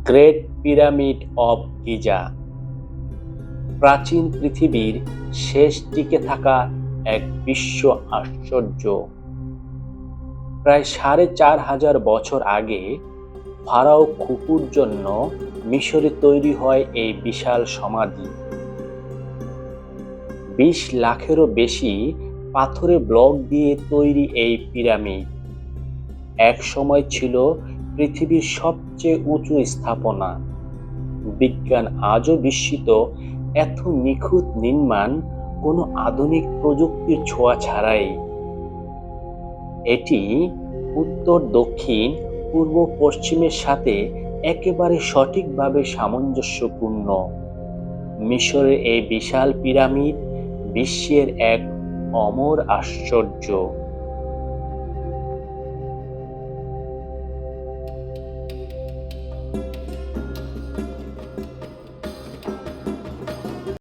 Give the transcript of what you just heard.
Great pyramid of Giza প্রাচীন পৃথিবীর শেষ টিকে থাকা এক বিশ্ব আশ্চর্য। প্রায় ৪,৫০০ বছর আগে ফারাও খুফুর জন্য মিশরে তৈরি হয় এই বিশাল সমাধি। ২০ লাখেরও বেশি পাথরের ব্লক দিয়ে তৈরি এই পিরামিড এক সময় ছিল পৃথিবীর সবচেয়ে উঁচু স্থাপনা। বিজ্ঞান আজও বিস্মিত, এত নিখুঁত নির্মাণ কোনো আধুনিক প্রযুক্তির ছোঁয়া ছাড়াই। এটি উত্তর দক্ষিণ পূর্ব পশ্চিমের সাথে একেবারে সঠিকভাবে সামঞ্জস্যপূর্ণ। মিশরের এই বিশাল পিরামিড বিশ্বের এক অমর আশ্চর্য।